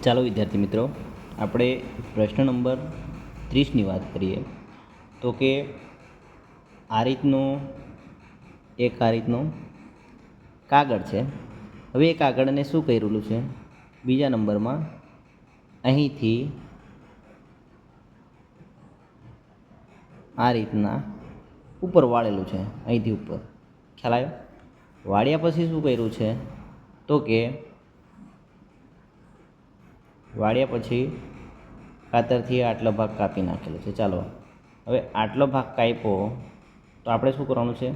ચાલો વિદ્યાર્થી મિત્રો, આપણે પ્રશ્ન નંબર 30ની વાત કરીએ. તો કે આ રીતનો કાગળ છે. હવે એ કાગળને શું કરેલું છે? બીજા નંબરમાં અહીંથી આ રીતના ઉપર વાળેલું છે. અહીંથી ઉપર ખ્યાલ આવ્યો? વાળ્યા પછી શું કર્યું છે? તો કે વાળ્યા પછી કાતરથી આટલો ભાગ કાપી નાખેલો છે. ચાલો હવે આટલો ભાગ કાપ્યો તો આપણે શું કરવાનું છે?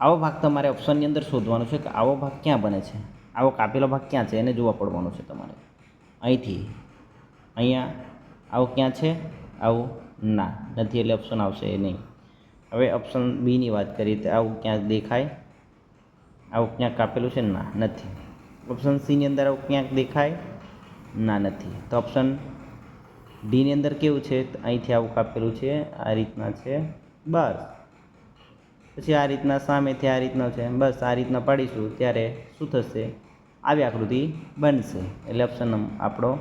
આવો ભાગ તમારે ઓપ્શનની અંદર શોધવાનો છે કે આવો ભાગ ક્યાં બને છે, આવો કાપેલો ભાગ ક્યાં છે એને જોવા પડવાનું છે તમારે. અહીંથી અહીંયા આવું ક્યાં છે? આવું ના નથી, એટલે ઓપ્શન આવશે નહીં. હવે ઓપ્શન બીની વાત કરીએ તો આવું ક્યાંક દેખાય? આવું ક્યાંક કાપેલું છે? ના નથી. ઓપ્શન સીની અંદર આવું ક્યાંક દેખાય? ના નથી. તો ઓપ્શન ડીની અંદર કેવું છે? અહીંથી આવું કાપેલું છે, આ રીતના છે, બસ. પછી આ રીતના સામેથી આ રીતનો છે, બસ. આ રીતના પાડીશું ત્યારે શું થશે? આવી આકૃતિ બનશે. એટલે ઓપ્શન આપણો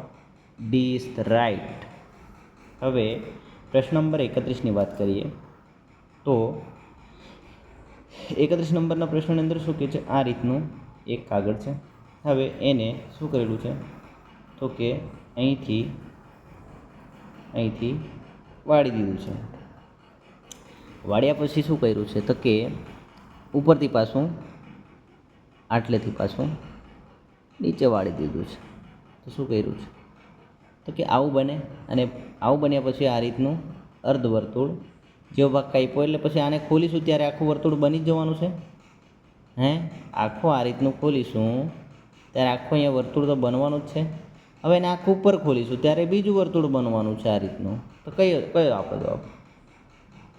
ડી ઇઝ ધ રાઈટ. હવે પ્રશ્ન નંબર 31ની વાત કરીએ તો 31 નંબરના પ્રશ્નની અંદર શું કહે છે? આ રીતનું એક કાગળ છે. હવે એને શું કરેલું છે? તો કે અહીંથી વાળી દીધું છે. વાળ્યા પછી શું કર્યું છે? તો કે ઉપરથી પાછું આટલેથી પાછું નીચે વાળી દીધું છે. તો શું કર્યું છે? તો કે આવું બને, અને આવું બન્યા પછી આ રીતનું અર્ધવર્તુળ જેવો ભાગ કાપ્યો, એટલે પછી આને ખોલીશું ત્યારે આખું વર્તુળ બની જ જવાનું છે. આખું આ રીતનું ખોલીશું ત્યારે આખું અહીંયા વર્તુળ તો બનવાનું જ છે. હવે એને આખું ઉપર ખોલીશું ત્યારે બીજું વર્તુળ બનવાનું છે આ રીતનું. તો કયો આપણો જવાબ?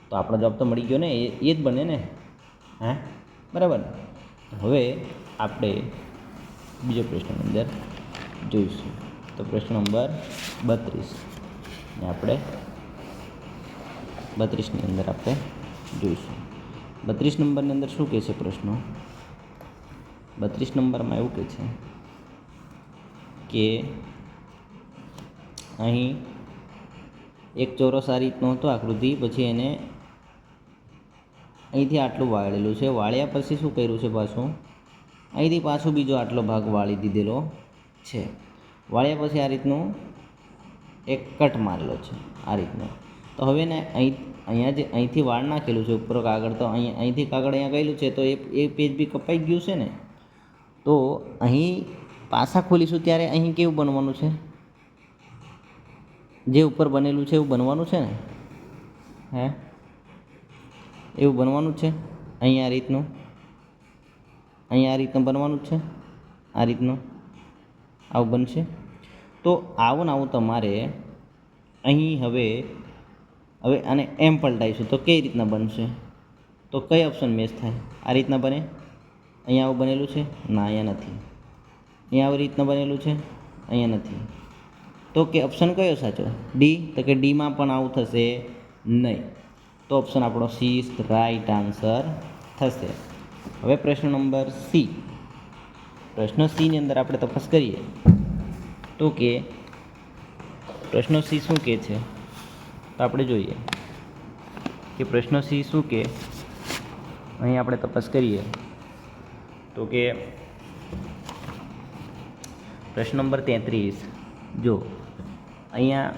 તો આપણો જવાબ તો મળી ગયો ને, એ જ બને ને. બરાબર. હવે આપણે બીજો પ્રશ્નની અંદર જોઈશું. તો પ્રશ્ન નંબર 32 ને આપણે 32ની અંદર આપણે જોઈશું. 32 નંબરની અંદર શું કહે છે પ્રશ્નો? 32 નંબરમાં એવું કહે છે કે અહીં એક ચોરસ આ રીતનો હતો આકૃતિ, પછી એને અહીંથી આટલું વાળેલું છે. વાળ્યા પછી શું કર્યું છે? પાછું અહીંથી પાછું બીજો આટલો ભાગ વાળી દીધેલો છે. વાળ્યા પછી આ રીતનું એક કટ મારેલો છે આ રીતનો. તો હવે ને અહીંયા જે અહીંથી વાળ નાખેલું છે ઉપર કાગળ, તો અહીંથી કાગળ અહીંયા ગયેલું છે, તો એ પેજ બી કપાઈ ગયું છે ને. તો અહીં પાછા ખોલીશું ત્યારે અહીં કેવું બનવાનું છે? જે ઉપર બનેલું છે એવું બનવાનું છે ને. એવું બનવાનું છે. અહીં આ રીતનું બનવાનું જ છે. આ રીતનું આવું બનશે. તો આવું ને આવું તમારે અહીં હવે આને એમ પલટાઈશું તો કઈ રીતના બનશે? તો કઈ ઓપ્શન મેચ થાય? આ રીતના બને? અહીંયા આવું બનેલું છે? ના, અહીંયા નથી. અહીંયા આવી રીતના બનેલું છે? અહીંયા નથી. તો કે ઓપ્શન કયો સાચો? ડી. તો કે ડીમાં પણ આવું થશે નહીં. તો ઓપ્શન આપણો C is the right answer થશે. હવે પ્રશ્ન નંબર સી. પ્રશ્ન સીની અંદર આપણે તપાસ કરીએ તો કે પ્રશ્ન સી શું કહે છે? તો આપણે જોઈએ કે પ્રશ્ન સી શું કહે. અહીં આપણે તપાસ કરીએ તો કે પ્રશ્ન નંબર 33 જો અહીંયા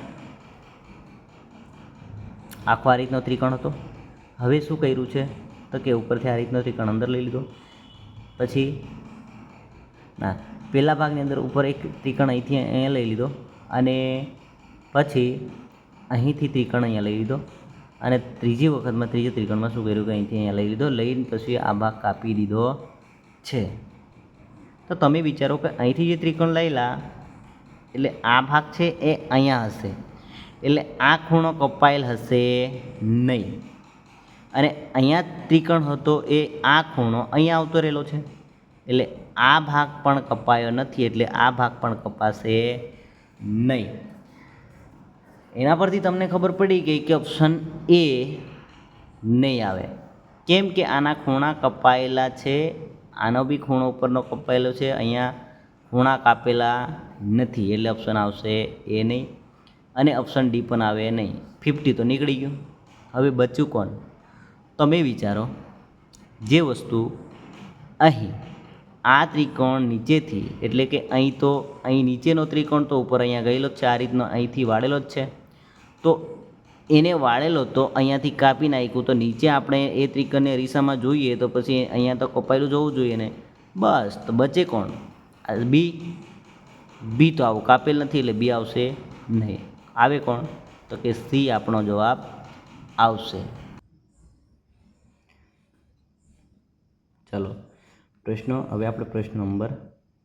આખો આ રીતનો ત્રિકોણ હતો. હવે શું કર્યું છે? તો કે ઉપરથી આ રીતનો ત્રિકોણ અંદર લઈ લીધો. પછી પહેલા ભાગની અંદર ઉપર એક ત્રિકોણ અહીંથી અહીંયા લઈ લીધો, અને પછી અહીંથી ત્રિકોણ અહીંયા લઈ લીધો, અને ત્રીજા ત્રિકોણમાં શું કર્યું કે અહીંથી અહીંયા લઈ લીધો. લઈને પછી આ ભાગ કાપી દીધો છે. તો તમે વિચારો કે અહીંથી જે ત્રિકોણ લેલા એટલે આ ભાગ છે એ અહીંયા હશે, એટલે આ ખૂણો કપાયેલ હશે નહીં. અને અહીંયા ત્રિકોણ હતો એ આ ખૂણો અહીંયા આવતો રહેલો છે, એટલે આ ભાગ પણ કપાયો નથી, એટલે આ ભાગ પણ કપાશે નહીં. એના પરથી તમને ખબર પડી ગઈ કે ઓપ્શન એ નહીં આવે. કેમ કે આના ખૂણા કપાયેલા છે, આનો બી ખૂણો ઉપરનો કપાયેલો છે, અહીંયા ખૂણા કાપેલા નથી એટલે ઓપ્શન આવશે એ નહીં, અને ઓપ્શન ડી પણ આવે નહીં. 50 તો નીકળી ગયું. હવે બચ્યું કોણ? તમે વિચારો, જે વસ્તુ અહીં આ ત્રિકોણ નીચેથી, એટલે કે અહીં નીચેનો ત્રિકોણ તો ઉપર અહીંયા ગયેલો જ છે, આ રીતનો અહીંથી વાળેલો જ છે, તો એને વાળેલો તો અહીંયાથી કાપી નાખ્યું, તો નીચે આપણે એ ત્રિકોણને અરીસામાં જોઈએ તો પછી અહીંયા તો કપાયેલું જોવું જોઈએ ને. બસ, તો બચે કોણ? બી તો આવું કાપેલ નથી એટલે બી આવશે નહીં. આવે કોણ? તો કે સી આપણો જવાબ આવશે. ચલો પ્રશ્નો, હવે આપણે પ્રશ્ન નંબર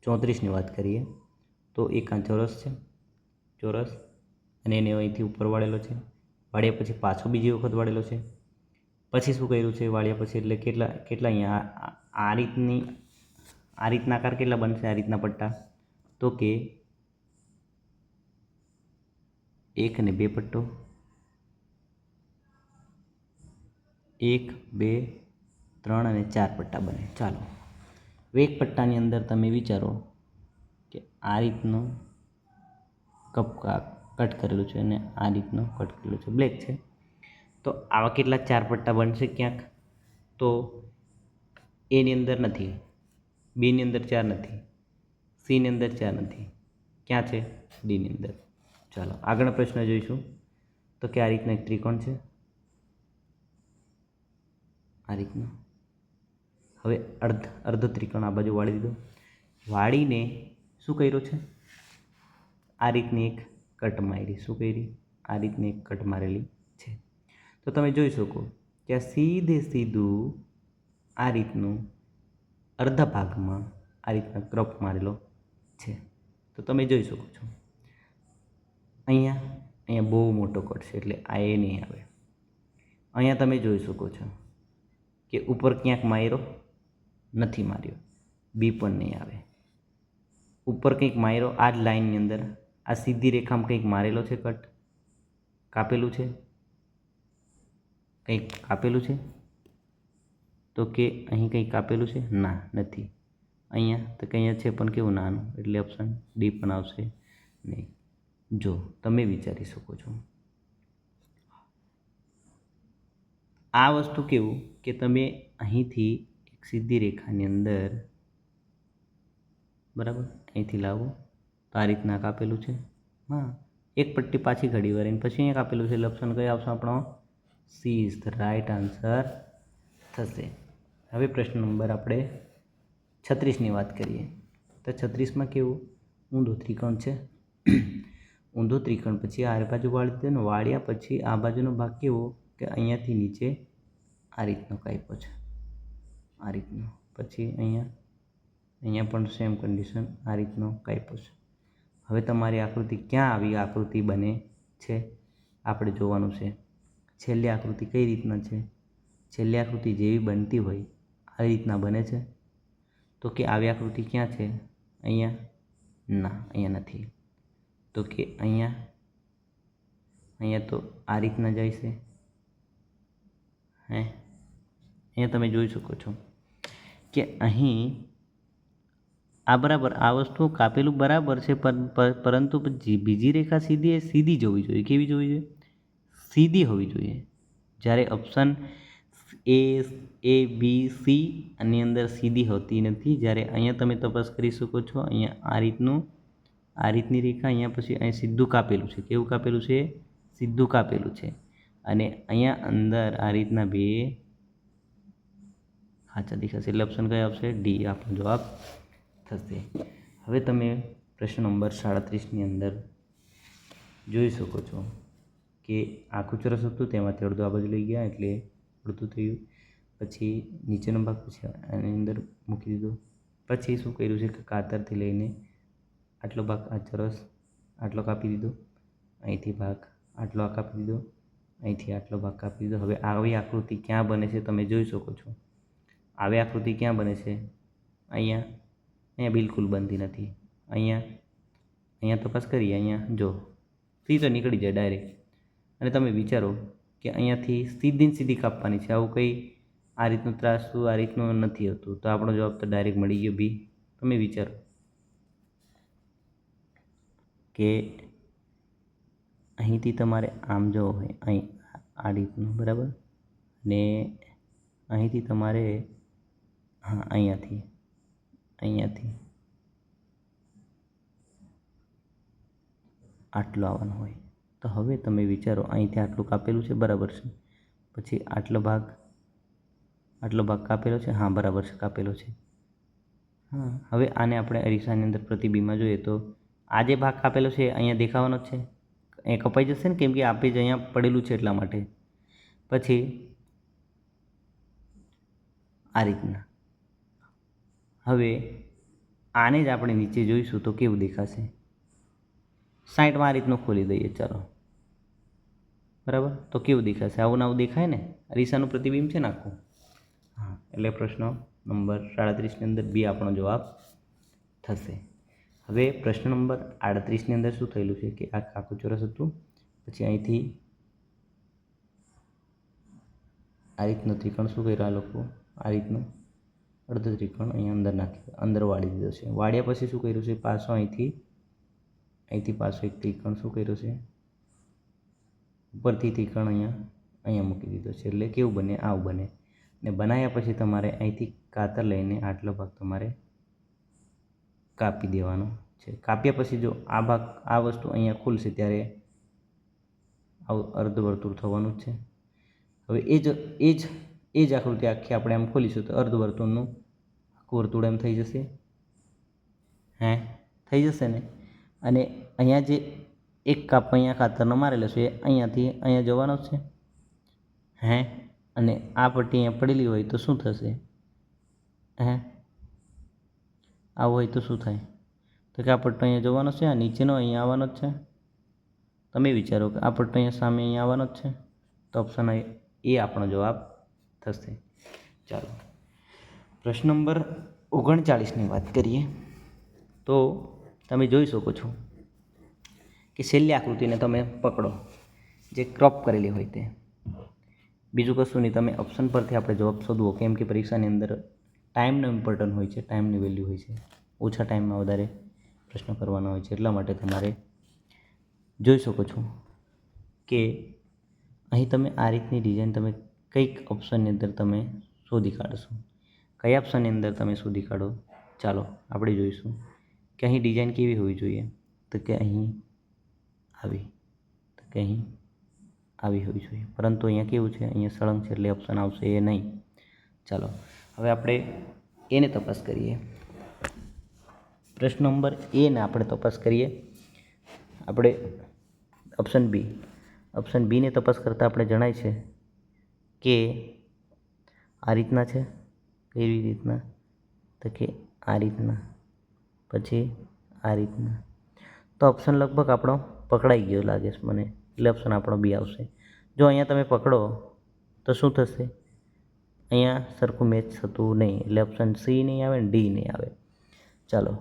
34ની વાત કરીએ. તો એક આ ચોરસ અને એને અહીંથી ઉપર વાળેલો છે, વાળ્યા પછી પાછો બીજી વખત વાળેલો છે, પછી શું કર્યું છે વાળ્યા પછી, એટલે કેટલા અહીંયા આ રીતના આકાર કેટલા બનશે આ રીતના પટ્ટા? તો કે 1 અને 2 પટ્ટો, 1 2 3 અને 4 પટ્ટા બને. ચાલો, એક પટ્ટાની અંદર તમે વિચારો કે આ રીતનું કટ કરેલું છે અને આ રીતનું કટ કરેલું છે, બ્લેક છે, તો આવા કેટલા 4 પટ્ટા બનશે ક્યાંક? તો એની અંદર નથી, બીની અંદર 4 નથી, સીની અંદર 4 નથી, ક્યાં છે? ડીની અંદર. ચાલો આગળનો પ્રશ્ન જોઈશું. તો કે આ રીતનો એક ત્રિકોણ છે, આ રીતનો. હવે અર્ધ ત્રિકોણ આ બાજુ વાળી દીધો, વાળીને શું કર્યું છે? આ રીતની એક કટ મારી. શું કરી? આ રીતની એક કટ મારેલી છે. તો તમે જોઈ શકો કે આ સીધું આ રીતનું અડધા ભાગમાં આ રીતના ક્રપ મારેલો છે. તો તમે જોઈ શકો છો અહીંયા બહુ મોટો કટ છે એટલે આ એ નહીં આવે. અહીંયા તમે જોઈ શકો છો કે ઉપર ક્યાંક માર્યો નથી, માર્યો, બી પણ નહીં આવે. ઉપર કંઈક માર્યો આ જ લાઇનની અંદર, આ સીધી રેખામાં કંઈક મારેલો છે, કટ કાપેલું છે, કંઈક કાપેલું છે. તો કે અહીં કંઈક કાપેલું છે? ના, નથી. અહીંયા તો કંઈ છે પણ કેવું નાનું, એટલે ઓપ્શન ડી પણ આવશે નહીં. જો તમે વિચારી શકો છો આ વસ્તુ કેવું કે તમે અહીંથી એક સીધી રેખાની અંદર બરાબર અહીંથી લાવો તો આ રીતના કાપેલું છે. હા, એક પટ્ટી પાછી ઘડી વાર પછી અહીંયા કાપેલું છે, એટલે ઓપ્શન કયો આવશે આપણો? C is the right answer થશે. હવે પ્રશ્ન નંબર આપણે 36ની વાત કરીએ. તો 36માં કેવું ઊંધો ત્રિકોણ છે, ઊંધો ત્રિકોણ પછી આ બાજુ વાળી દે ને, વાળ્યા પછી આ બાજુનો ભાગ કેવો કે અહીંયાથી નીચે આ રીતનો કાપ્યો છે, આ રીતનો. પછી અહીંયા પણ સેમ કન્ડિશન, આ રીતનો કાપ્યો છે. હવે તમારી આકૃતિ ક્યાં આવી આકૃતિ બને છે આપણે જોવાનું છે. છેલ્લી આકૃતિ કઈ રીતના છે? છેલ્લી આકૃતિ જેવી બનતી હોય આવી રીતના બને છે. તો કે આવી આકૃતિ ક્યાં છે? અહીંયા? ના, અહીંયા નથી. તો કે અહીંયા તો આ રીતના જાય છે. અહીંયા તમે જોઈ શકો છો કે અહીં આ બરાબર, આ વસ્તુ કાપેલું બરાબર છે, પરંતુ બીજી રેખા સીધી જોવી જોઈએ. કેવી જોવી જોઈએ? સીધી હોવી જોઈએ. જ્યારે ઓપ્શન એ બી સી આની અંદર સીધી હોતી નથી. જ્યારે અહીંયા તમે તપાસ કરી શકો છો, અહીંયા આ રીતની રેખા, અહીંયા પછી અહીં સીધું કાપેલું છે. કેવું કાપેલું છે? સીધું કાપેલું છે. અને અહીંયા અંદર આ રીતના બે ખાંચા દેખાશે, એટલે ઓપ્શન કયો આવશે? ડી આપણો જવાબ થશે. હવે તમે પ્રશ્ન નંબર 37ની અંદર જોઈ શકો છો કે આખું ચોરસ હતું, તેમાંથી અડધું આ બાજુ લઈ ગયા એટલે અડધું થયું. પછી નીચેનો ભાગ પછી આની અંદર મૂકી દીધો. પછી શું કર્યું છે કે કાતરથી લઈને આટલો ભાગ આ ચોરસ આટલો કાપી દીધો, અહીંથી ભાગ આટલો કાપી દીધો, અહીંથી આટલો ભાગ કાપી દીધો. હવે આવી આકૃતિ ક્યાં બને છે તમે જોઈ શકો છો. આવી આકૃતિ ક્યાં બને છે? અહીંયા બિલકુલ બનતી નથી. અહીંયા તપાસ કરીએ, અહીંયા જો સી તો નીકળી જાય ડાયરેક્ટ. અને તમે વિચારો કે અહીંયાથી સીધી કાપવાની છે, આવું કંઈ આ રીતનું ત્રાસું આ રીતનું નથી હોતું. તો આપણો જવાબ તો ડાયરેક્ટ મળી ગયો બી. તમે વિચારો કે અહીંથી તમારે આમ જવું હોય અહીં આ રીતનું, બરાબર, ને અહીંથી તમારે અહીંયાથી આટલું આવવાનું હોય. તો હવે તમે વિચારો, અહીંથી આટલું કાપેલું છે, બરાબર છે, પછી આટલો ભાગ કાપેલો છે, હા બરાબર છે, કાપેલો છે. હા, હવે આને આપણે અરીસાની અંદર પ્રતિબિંબમાં જોઈએ તો આ જે ભાગ કાપેલો છે અહીંયા દેખાવાનો જ છે, એ કપાઈ જશે ને, કેમ કે આ પેજ અહીંયા પડેલું છે એટલા માટે. પછી આ રીતના હવે આને જ આપણે નીચે જોઈશું તો કેવું દેખાશે. 60માં આ રીતનું ખોલી દઈએ, ચાલો, બરાબર, તો કેવું દેખાશે? આવું આવું દેખાય ને, અરીસાનું પ્રતિબિંબ છે ને આખું. હા, એટલે પ્રશ્ન નંબર 37ની અંદર બી આપણો જવાબ થશે. હવે પ્રશ્ન નંબર 38ની અંદર શું થયેલું છે કે આ આખું ચોરસ હતું, પછી અહીંથી આ રીતનું ત્રિકોણ શું કર્યું આ લોકો, આ રીતનું અર્ધ ત્રિકોણ અહીંયા અંદર અંદર વાળી દીધો છે. વાળ્યા પછી શું કર્યું છે, પાછો અહીંથી પાછો એક ત્રિકોણ શું કર્યો છે, ઉપરથી ત્રિકોણ અહીંયા મૂકી દીધો છે. એટલે કેવું બને, આવું બને. ને બનાવ્યા પછી તમારે અહીંથી કાતર લઈને આટલો ભાગ તમારે કાપી દેવાનો છે. કાપ્યા પછી જો આ ભાગ, આ વસ્તુ અહીંયા ખુલશે ત્યારે આવું અર્ધવર્તુળ થવાનું જ છે. હવે એ જ આકૃતિ આખી આપણે આમ ખોલીશું તો અર્ધવર્તુળનું આખું વર્તુળ એમ થઈ જશે. થઈ જશે ને. અને અહીંયા જે એક કાપ અહીંયા કાતરનો મારેલો છે એ અહીંયાથી અહીંયા જવાનો જ છે. અને આ પટ્ટી અહીંયા પડેલી હોય તો શું થશે? આવું હોય તો શું થાય? તો કે આ પટ્ટો અહીંયા જવાનો છે, આ નીચેનો અહીંયા આવવાનો જ છે. તમે વિચારો કે આ પટ્ટો અહીંયા સામે અહીંયા આવવાનો જ છે, તો ઓપ્શન એ આપણો જવાબ થશે. ચાલો, પ્રશ્ન નંબર 39ની વાત કરીએ તો તમે જોઈ શકો છો કે છેલ્લી આકૃતિને તમે પકડો જે ક્રોપ કરેલી હોય તે. બીજું કશું નહીં, તમે ઓપ્શન પરથી આપણે જવાબ શોધવો, કેમ કે પરીક્ષાની અંદર ટાઈમનો ઇમ્પોર્ટન્ટ હોય છે, ટાઈમની વેલ્યુ હોય છે. ઓછા ટાઈમમાં વધારે પ્રશ્ન કરવાના હોય છે, એટલા માટે તમારે જોઈ શકો છો કે અહીં તમે આ રીતની ડિઝાઇન તમે કઈક ઓપ્શનની અંદર તમે શોધી કાઢશો. કયા ઓપ્શનની અંદર તમે શોધી કાઢો, ચાલો આપણે જોઈશું કે અહીં ડિઝાઇન કેવી હોવી જોઈએ. તો કે અહીં આવી હોવી જોઈએ, પરંતુ અહીંયા કેવું છે, અહીંયા સળંગ છે એટલે ઓપ્શન આવશે એ નહીં. ચાલો, હવે આપણે એને તપાસ કરીએ. પ્રશ્ન નંબર એને આપણે તપાસ કરીએ. આપણે ઓપ્શન બીને તપાસ કરતાં આપણે જણાય છે કે આ રીતના છે. કેવી રીતના? તો કે આ રીતના, પછી આ રીતના. તો ઓપ્શન લગભગ આપણો પકડાઈ ગયો લાગે છે મને, એટલે ઓપ્શન આપણો બી આવશે. જો અહીંયા તમે પકડો તો શું થશે? અહીંયા સરખું મેચ થતું નહીં, એટલે ઓપ્શન સી નહીં આવે ને ડી નહીં આવે. ચાલો,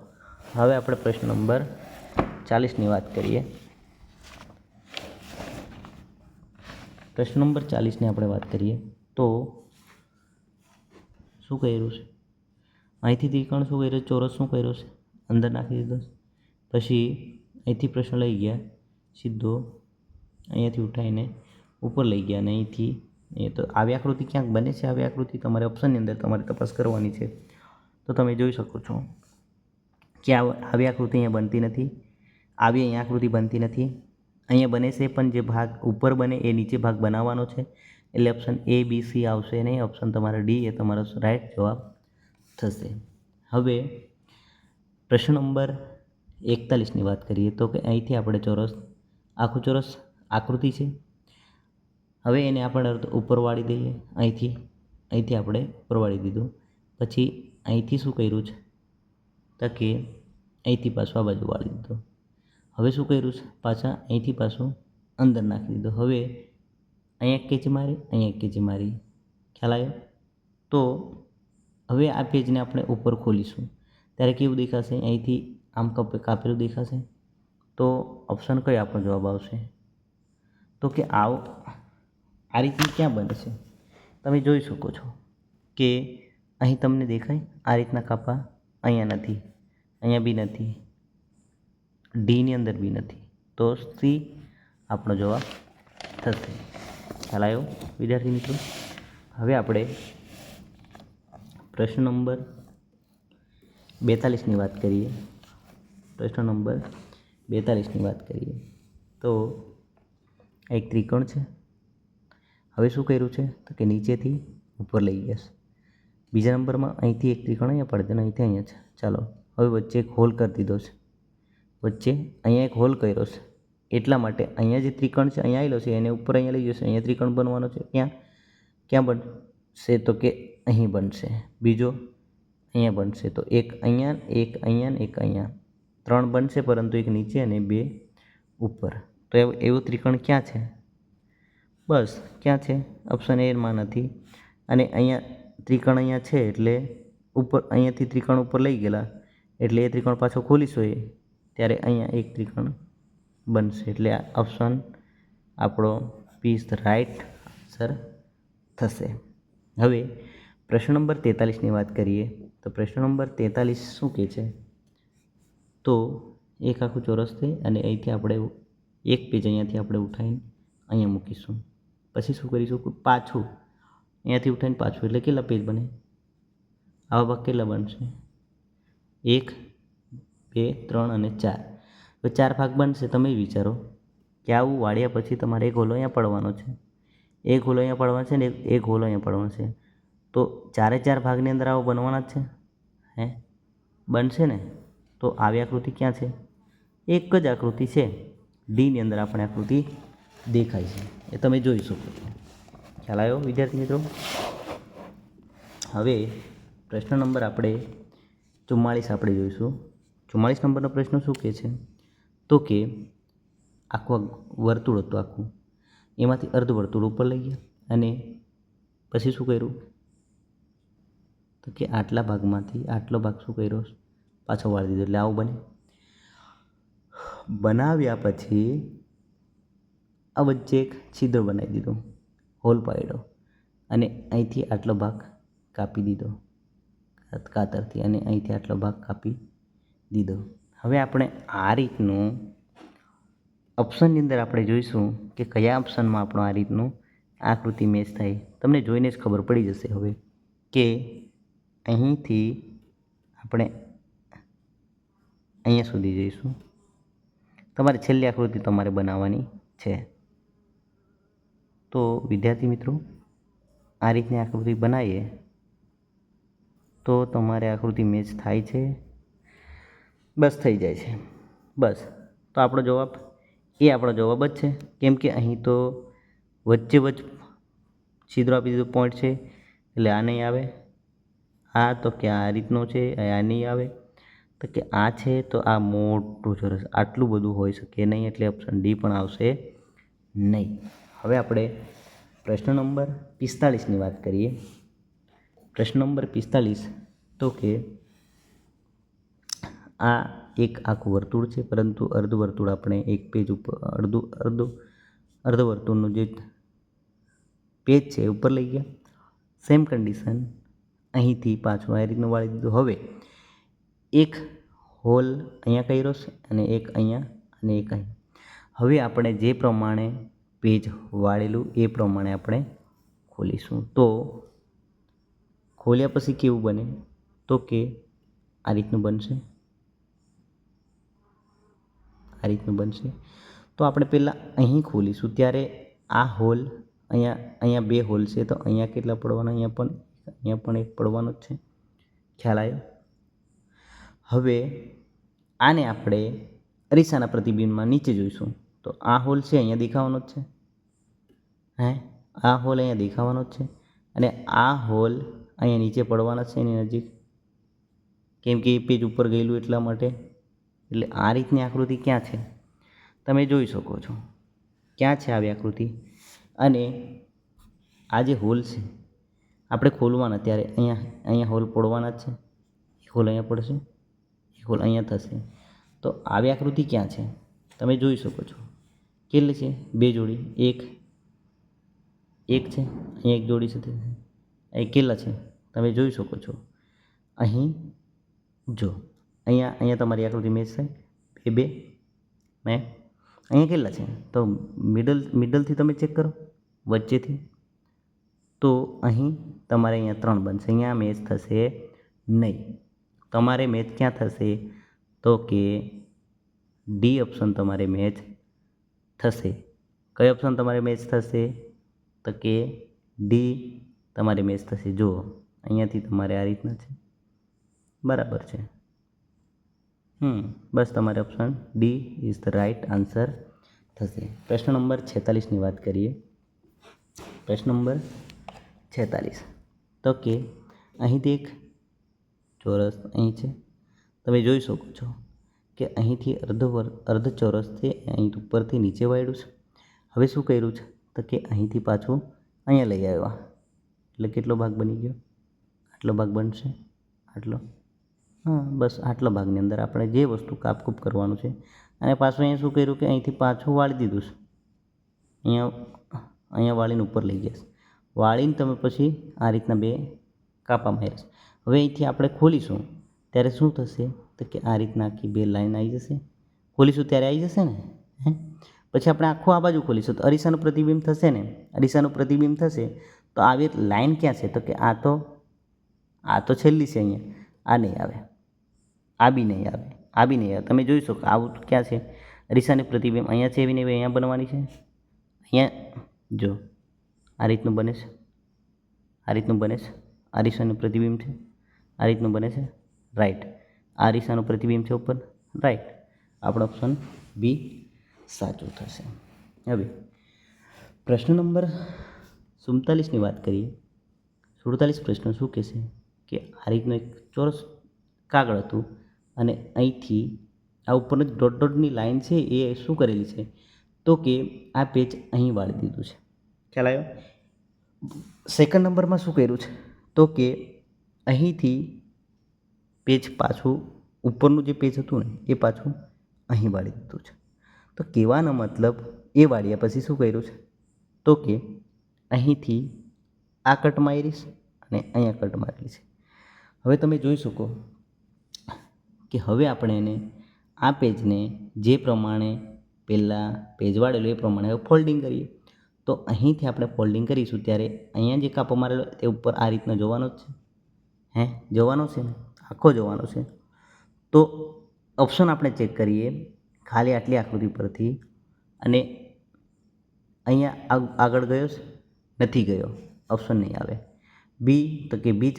હવે આપણે પ્રશ્ન નંબર 40ની વાત કરીએ. પ્રશ્ન નંબર 40ની આપણે વાત કરીએ તો શું કર્યું છે? અહીંથી ત્રિકોણ શું કર્યો, ચોરસ શું કર્યો છે, અંદર નાખી દીધો. પછી અહીંથી પ્રશ્ન લઈ ગયા સીધો, અહીંયાથી ઉઠાવીને ઉપર લઈ ગયા, અને અહીંથી એ તો આવી આકૃતિ ક્યાંક બને છે. આવી આકૃતિ તમારે ઓપ્શનની અંદર તમારે તપાસ કરવાની છે. તો તમે જોઈ શકો છો કે આવી આકૃતિ અહીંયા બનતી નથી, આવી અહીંયા આકૃતિ બનતી નથી. અહીંયા બને છે પણ જે ભાગ ઉપર બને એ નીચે ભાગ બનાવવાનો છે, એટલે ઓપ્શન એ બી સી આવશે નહીં. ઓપ્શન તમારો ડી એ તમારો રાઈટ જવાબ થશે. હવે પ્રશ્ન નંબર 41ની વાત કરીએ તો કે અહીંથી આપણે આખું ચોરસ આકૃતિ છે. હવે એને આપણે ઉપર વાળી દઈએ. અહીંથી આપણે ઉપર વાળી દીધું. પછી અહીંથી શું કર્યું છે તો કે અહીંથી પાછું આ બાજુ વાળી દીધું. હવે શું કર્યું છે, પાછા અહીંથી પાછું અંદર નાખી દીધું. હવે અહીંયા એક કેચી મારી, અહીંયા એક કેચી મારી, ખ્યાલ આવ્યો? તો હવે આ પેજને આપણે ઉપર ખોલીશું ત્યારે કેવું દેખાશે? અહીંથી આમ કાપેલું દેખાશે. તો ઓપ્શન કયો આપણો જવાબ આવશે? તો કે આ રીતની ક્યાં બને છે? તમે જોઈ શકો છો કે અહીં તમને દેખાય આ રીતના કાપા, અહીંયા નથી, અહીંયા બી નથી, ડીની અંદર બી નથી, તો સી આપણો જવાબ થશે. ખ્યાલ આવ્યો વિદ્યાર્થી મિત્રો? હવે આપણે પ્રશ્ન નંબર 42ની વાત કરીએ. પ્રશ્ન નંબર 42ની વાત કરીએ તો એક ત્રિકોણ છે. હવે શું કર્યું છે તો કે નીચેથી ઉપર લઈ ગયા છે. બીજા નંબરમાં અહીંથી એક ત્રિકોણ અહીંયા પડે અને અહીંથી અહીંયા છે. ચાલો હવે વચ્ચે એક હોલ કરી દીધો છે. વચ્ચે અહીંયા એક હોલ કર્યો છે, એટલા માટે અહીંયા જે ત્રિકોણ છે અહીંયા આવેલો છે એને ઉપર અહીંયા લઈ જશે. અહીંયા ત્રિકોણ બનવાનો છે. ક્યાં બનશે તો કે અહીં બનશે. બીજો અહીંયા બનશે, તો એક અહીંયા, એક અહીંયા ને એક અહીંયા, 3 બનશે, પરંતુ એક નીચે અને 2 ઉપર. તો એવું ત્રિકોણ ક્યાં છે? બસ ક્યાં છે? ઓપ્શન એમાં નથી. અને અહીંયા ત્રિકોણ અહીંયા છે એટલે ઉપર, અહીંયાથી ત્રિકોણ ઉપર લઈ ગયેલા એટલે એ ત્રિકોણ પાછો ખોલીશું ત્યારે અહીંયા એક ત્રિકોણ બનશે. એટલે આ ઓપ્શન આપણો P is the right answer થશે. હવે પ્રશ્ન નંબર 43ની વાત કરીએ તો પ્રશ્ન નંબર 43 શું કહે છે તો એક આખું ચોરસ છે અને અહીંથી આપણે એક પેજ અહીંયાથી આપણે ઉઠાવીને અહીંયા મૂકીશું. પછી શું કરીશું? પાછું અહીંયાથી ઉઠાવીને પાછું, એટલે કેટલા પેજ બને? આવા ભાગ કેટલા બનશે? 1, 2, 3 અને 4. તો 4 ભાગ બનશે. તમે વિચારો કે આવું વાળ્યા પછી તમારે એક હોલો અહીંયા પડવાનો છે, એક હોલો અહીંયા પડવાનો છે ને એક હોલો અહીંયા પડવાનો છે. તો 4 ભાગની અંદર આવો બનવાના જ છે. બનશે ને? તો આવી આકૃતિ ક્યાં છે? એક જ આકૃતિ છે, ડીની અંદર આપણે આકૃતિ દેખાય છે, એ તમે જોઈ શકો છો. ખ્યાલ આવ્યો વિદ્યાર્થી મિત્રો? હવે પ્રશ્ન નંબર આપણે 44 આપણે જોઈશું. 44 નંબરનો પ્રશ્ન શું કહે છે તો કે આખું વર્તુળ હતું આખું, એમાંથી અર્ધવર્તુળ ઉપર લઈ ગયા અને પછી શું કર્યું તો કે આટલા ભાગમાંથી આટલો ભાગ શું કર્યો? પાછો વાળી દીધો. એટલે આવું બને. બનાવ્યા પછી આ વચ્ચે એક છિદ્ર બનાવી દીધું, હોલ પાડ્યો અને અહીંથી આટલો ભાગ કાપી દીધો કાતરથી, અને અહીંથી આટલો ભાગ કાપી દીધો. હવે આપણે આ રીતનું ઓપ્શનની અંદર આપણે જોઈશું કે કયા ઓપ્શનમાં આપણો આ રીતનું આકૃતિ મેચ થાય. તમને જોઈને જ ખબર પડી જશે હવે કે અહીંથી આપણે અહીંયા સુધી જઈશું. તમારે છેલ્લી આકૃતિ તમારે બનાવવાની છે. તો વિદ્યાર્થી મિત્રો આ રીતની આકૃતિ બનાવીએ તો તમારે આકૃતિ મેચ થાય છે? બસ થઈ જાય છે. બસ તો આપણો જવાબ જ છે. કેમ કે અહીં તો વચ્ચે છિદ્ર આપી દીધું, પોઈન્ટ છે, એટલે આ નહીં આવે. આ તો કે આ રીતનો છે, આ નહીં આવે. તો કે આ છે તો આ મોટું ચોરસ આટલું બધું હોઈ શકે નહીં, એટલે ઓપ્શન ડી પણ આવશે નહીં. હવે આપણે પ્રશ્ન નંબર 45ની વાત કરીએ. પ્રશ્ન નંબર 45 તો કે આ એક આખું વર્તુળ છે, પરંતુ અર્ધવર્તુળ આપણે એક પેજ ઉપર અર્ધવર્તુળનું જે પેજ છે એ ઉપર લઈ ગયા. સેમ કન્ડિશન અહીંથી પાછું આ રીતનું વાળી દીધું. હવે એક હોલ અહીંયા કર્યો છે અને એક અહીંયા અને એક અહીં. હવે આપણે જે પ્રમાણે પેજ વાળેલું એ પ્રમાણે આપણે ખોલીશું. તો ખોલ્યા પછી કેવું બને તો કે આ રીતનું બનશે. આ રીતનું બનશે. તો આપણે પહેલાં અહીં ખોલીશું ત્યારે આ હોલ અહીંયા 2 હોલ છે, તો અહીંયા કેટલા પડવાના? અહીંયા પણ એક પડવાનો જ છે. ખ્યાલ આવ્યો? હવે આને આપણે અરીસાના પ્રતિબિંબમાં નીચે જોઈશું. તો આ હોલ છે અહીંયા દેખાવાનો જ છે. આ હોલ અહીંયા દેખાવાનો જ છે અને આ હોલ અહીંયા નીચે પડવાના છે એની નજીક, કેમ કે એ પેજ ઉપર ગયેલું એટલા માટે. એટલે આ રીતની આકૃતિ ક્યાં છે તમે જોઈ શકો છો. ક્યાં છે આવી આકૃતિ? અને આ જે હોલ છે આપણે ખોલવાના ત્યારે અહીંયા હોલ પડવાના જ છે. એક હોલ અહીંયા પડશે, એક હોલ અહીંયા થશે. તો આવી આકૃતિ ક્યાં છે તમે જોઈ શકો છો. કેટલી છે? 2 જોડી. એક છે, અહીંયા એક જોડી છે. અહીં કેટલા છે તમે જોઈ શકો છો. અહીં જો અહીંયા તમારી આકૃતિ મેચ થાય 2, મેં અહીંયા કેટલા છે તો મિડલથી તમે ચેક કરો, વચ્ચેથી, તો અહીં તમારે અહીંયા 3 બનશે. અહીંયા મેચ થશે નહીં. તમારે મેચ ક્યાં થશે તો કે ડી ઓપ્શન તમારે મેચ થશે. કયો ઓપ્શન તમારે મેચ થશે તો કે ડી તમારે મેચ થશે. જુઓ અહીંયાથી તમારે આ રીતના છે, બરાબર છે. બસ તમારે option D is the right answer થશે. પ્રશ્ન નંબર 46ની વાત કરીએ. પ્રશ્ન નંબર 46 તો કે અહીંથી એક ચોરસ અહીં છે, તમે જોઈ શકો છો કે અહીંથી અર્ધ ચોરસથી અહીં ઉપરથી નીચે વાળ્યું છે. હવે શું કર્યું છે તો કે અહીંથી પાછું અહીંયા લઈ આવ્યા, એટલે કેટલો ભાગ બની ગયો? આટલો ભાગ બનશે, આટલો. બસ આટલા ભાગની અંદર આપણે જે વસ્તુ કાપકૂપ કરવાનું છે, અને પાછું અહીંયા શું કર્યું કે અહીંથી પાછું વાળી દીધું છે. અહીંયા વાળીને ઉપર લઈ ગયા છે. વાળીને તમે પછી આ રીતના 2 કાપા માર્યા છે. હવે અહીંથી આપણે ખોલીશું ત્યારે શું થશે તો કે આ રીતના આખી 2 લાઈન આવી જશે. ખોલીશું ત્યારે આવી જશે ને. પછી આપણે આખું આ બાજુ ખોલીશું તો અરીસાનું પ્રતિબિંબ થશે ને. અરીસાનું પ્રતિબિંબ થશે તો આવી લાઈન ક્યાં છે તો કે આ તો છેલ્લી છે. અહીંયા આ નહીં આવે, આ બી નહીં આવે, આ બી નહીં આવે. તમે જોઈ શકો આવું ક્યાં છે? અરીસાનું પ્રતિબિંબ અહીંયા છે, એવી નહીં અહીંયા બનવાની છે. અહીંયા જો આ રીતનું બને છે, આ રીતનું બને છે. અરીસાનું પ્રતિબિંબ છે, આ રીતનું બને છે, રાઈટ. આ અરીસાનું પ્રતિબિંબ છે ઉપર, રાઈટ. આપણો ઓપ્શન બી સાચું થશે. હવે પ્રશ્ન નંબર 47ની વાત કરીએ. 47 પ્રશ્ન શું કહેશે કે આ રીતનું એક ચોરસ કાગળ હતું અને અહીંથી આ ઉપરની ડોટની લાઈન છે એ શું કરેલી છે તો કે આ પેજ અહીં વાળી દીધું છે. ખ્યાલ આવ્યો? સેકન્ડ નંબરમાં શું કર્યું છે તો કે અહીંથી પેજ પાછું ઉપરનું જે પેજ હતું ને એ પાછું અહીં વાળી દીધું છે. તો કહેવાનો મતલબ એ વાળ્યા પછી શું કર્યું છે તો કે અહીંથી આ કટ મારીશ અને અહીંયા કટ મારેલી છે. હવે તમે જોઈ શકો કે હવે આપણે એને આ પેજને જે પ્રમાણે પહેલાં પેજ વાળેલું એ પ્રમાણે હવે ફોલ્ડિંગ કરીએ. તો અહીંથી આપણે ફોલ્ડિંગ કરીશું ત્યારે અહીંયા જે કાપો મારેલો તે ઉપર આ રીતના જોવાનો જ છે. જોવાનો છે ને, આખો જોવાનો છે. તો ઓપ્શન આપણે ચેક કરીએ ખાલી આટલી આકૃતિ પરથી, અને અહીંયા આગળ ગયો છે? નથી ગયો, ઓપ્શન નહીં આવે. બી તો કે બી જ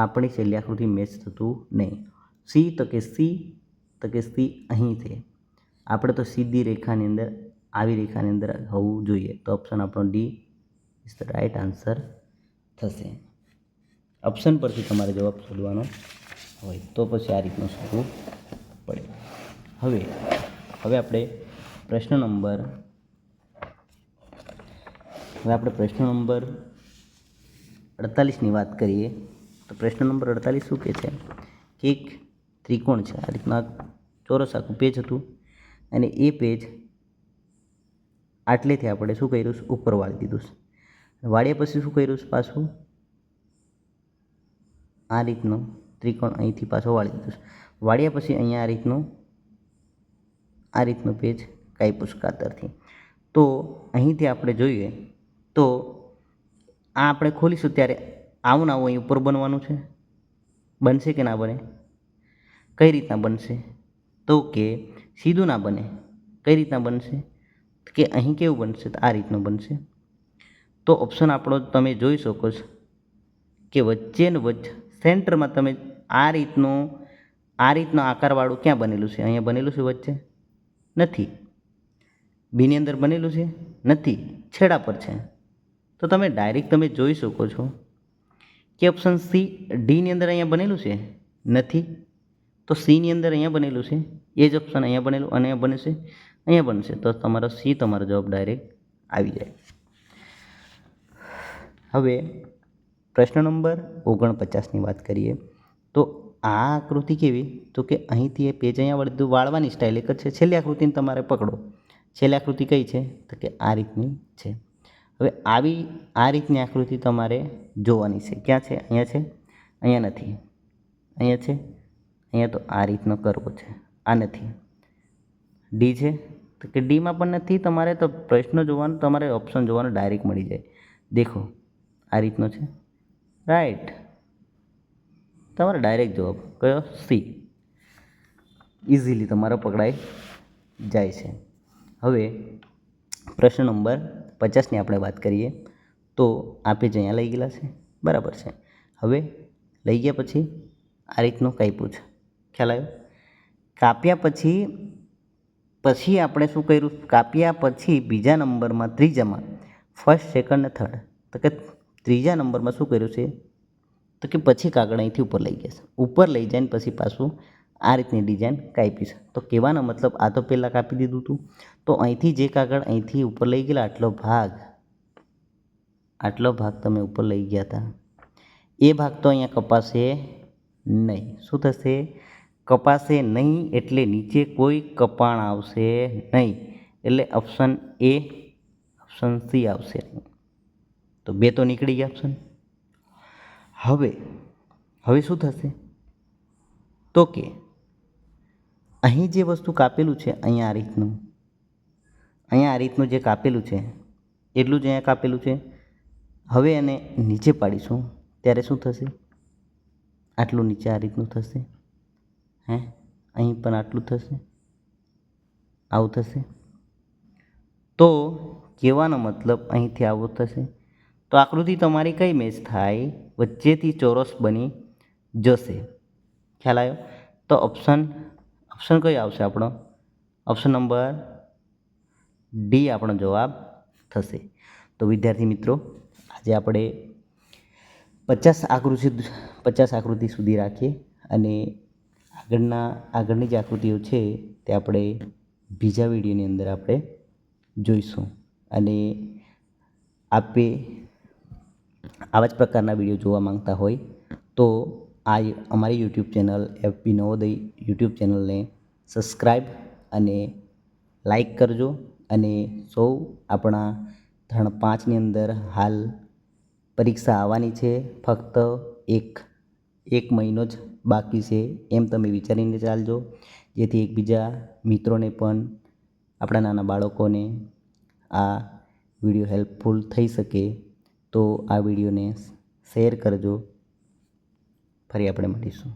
આપણી છેલ્લી આકૃતિ મેચ થતું નહીં. સી તો કે સી અહીં છે. આપણે તો સીધી રેખાની અંદર આવી રેખાની અંદર હોવું જોઈએ. તો ઓપ્શન આપણો D is the right answer થશે. ઓપ્શન પરથી તમારે જવાબ શોધવાનો હોય તો પછી આ રીતનું શોધવું પડે. હવે આપણે પ્રશ્ન નંબર 48ની વાત કરીએ. તો પ્રશ્ન નંબર 48 શું કહે છે કે એક ત્રિકોણ છે, આ રીતના ચોરસ આખું પેજ હતું અને એ પેજ આટલેથી આપણે શું કર્યું છે ઉપર વાળી દીધું છે. વાળ્યા પછી શું કર્યું છે પાછું આ રીતનું ત્રિકોણ અહીંથી પાછો વાળી દીધું છે. વાળ્યા પછી અહીંયા આ રીતનું પેજ કાપ્યું કાતરથી. તો અહીંથી આપણે જોઈએ તો આ આપણે ખોલીશું ત્યારે આવું ને આવું અહીં ઉપર બનવાનું છે. બનશે કે ના બને? કઈ રીતના બનશે તો કે સીધું ના બને. કઈ રીતના બનશે કે અહીં કેવું બનશે તો આ રીતનું બનશે. તો ઓપ્શન આપણો તમે જોઈ શકો છો કે વચ્ચે સેન્ટરમાં તમે આ રીતનો આકારવાળું ક્યાં બનેલું છે? અહીંયા બનેલું છે વચ્ચે? નથી. બીની અંદર બનેલું છે? નથી, છેડા પર છે. તો તમે ડાયરેક્ટ તમે જોઈ શકો છો કે ઓપ્શન સી ડીની અંદર અહીંયા બનેલું છે? નથી. તો સીની અંદર અહીંયા બનેલું છે, એ જ ઓપ્શન અહીંયા બનેલું અને અહીંયા બનશે. તો તમારો સી તમારો જવાબ ડાયરેક્ટ આવી જાય. હવે પ્રશ્ન નંબર 49ની વાત કરીએ. તો આ આકૃતિ કેવી તો કે અહીંથી એ પેજ અહીંયા વળી વાળવાની સ્ટાઇલ એક જ છે. છેલ્લી આકૃતિને તમારે પકડો. છેલ્લી આકૃતિ કઈ છે તો કે આ રીતની છે. હવે આ રીતની આકૃતિ તમારે જોવાની છે. ક્યાં છે? અહીંયા છે, અહીંયા નથી, અહીંયા છે, અહીંયા તો આ રીતનો કરવો છે, આ નથી. ડી છે, તો કે ડીમાં પણ નથી. તમારે તો પ્રશ્ન જોવાનું, તમારે ઓપ્શન જોવાનું ડાયરેક્ટ મળી જાય. દેખો આ રીતનો છે, રાઈટ. તમારો ડાયરેક્ટ જવાબ કયો? સી. ઇઝીલી તમારો પકડાઈ જાય છે. હવે પ્રશ્ન નંબર 50ની આપણે વાત કરીએ તો આ પેજ અહીંયા લઈ ગયેલા છે, બરાબર છે. હવે લઈ ગયા પછી આ રીતનું કાપ્યું છે, ખ્યાલ આવ્યો? કાપ્યા પછી આપણે શું કર્યું? કાપ્યા પછી બીજા નંબરમાં, ત્રીજામાં, ફર્સ્ટ, સેકન્ડ ને થર્ડ, તો કે ત્રીજા નંબરમાં શું કર્યું છે? તો કે પછી કાગળ અહીંથી ઉપર લઈ ગયા છે. ઉપર લઈ જાય ને પછી પાછું આ રીતની ડિઝાઇન કાપી છે. તો કહેવાનો મતલબ આ તો પહેલાં કાપી દીધું હતું, તો અહીંથી જે કાગળ અહીંથી ઉપર લઈ ગયેલા આટલો ભાગ તમે ઉપર લઈ ગયા હતા, એ ભાગ તો અહીંયા કપાશે નહીં. શું થશે? કપાશે નહીં, એટલે નીચે કોઈ કપાણ આવશે નહીં. એટલે ઓપ્શન એ, ઓપ્શન સી આવશે. તો 2 તો નીકળી ગયા ઓપ્શન. હવે શું થશે? તો કે અહીં જે વસ્તુ કાપેલું છે, અહીંયા આ રીતનું જે કાપેલું છે એટલું જ અહીંયા કાપેલું છે. હવે એને નીચે પાડીશું ત્યારે શું થશે? આટલું નીચે આ રીતનું થશે, અહીં પણ આટલું થશે, આવું થશે. તો કહેવાનો મતલબ અહીંથી આવું થશે. તો આકૃતિ તમારી કઈ મેચ થાય? વચ્ચેથી ચોરસ બની જશે. ખ્યાલ આવ્યો? તો ઓપ્શન કયો આવશે આપણો? ઓપ્શન નંબર ડી આપણો જવાબ થશે. તો વિદ્યાર્થી મિત્રો, આજે આપણે 50 આકૃતિ સુધી રાખીએ અને આગળની જે આકૃતિઓ છે તે આપણે બીજા વિડીયોની અંદર આપણે જોઈશું. અને આપે આવા જ પ્રકારના વિડીયો જોવા માંગતા હોય તો અમારી YouTube channel FB Navodaya YouTube ચેનલને સબસ્ક્રાઈબ અને લાઈક કરજો. અને સૌ આપણા ધોરણ 5ની અંદર હાલ પરીક્ષા આવવાની છે, ફક્ત એક મહિનો જ બાકી છે, એમ તમે વિચારીને ચાલજો, જેથી એકબીજા મિત્રોને પણ, આપણા નાના બાળકોને આ વિડીયો હેલ્પફુલ થઈ શકે. તો આ વિડીયોને શેર કરજો. ફરી આપણે મળીશું.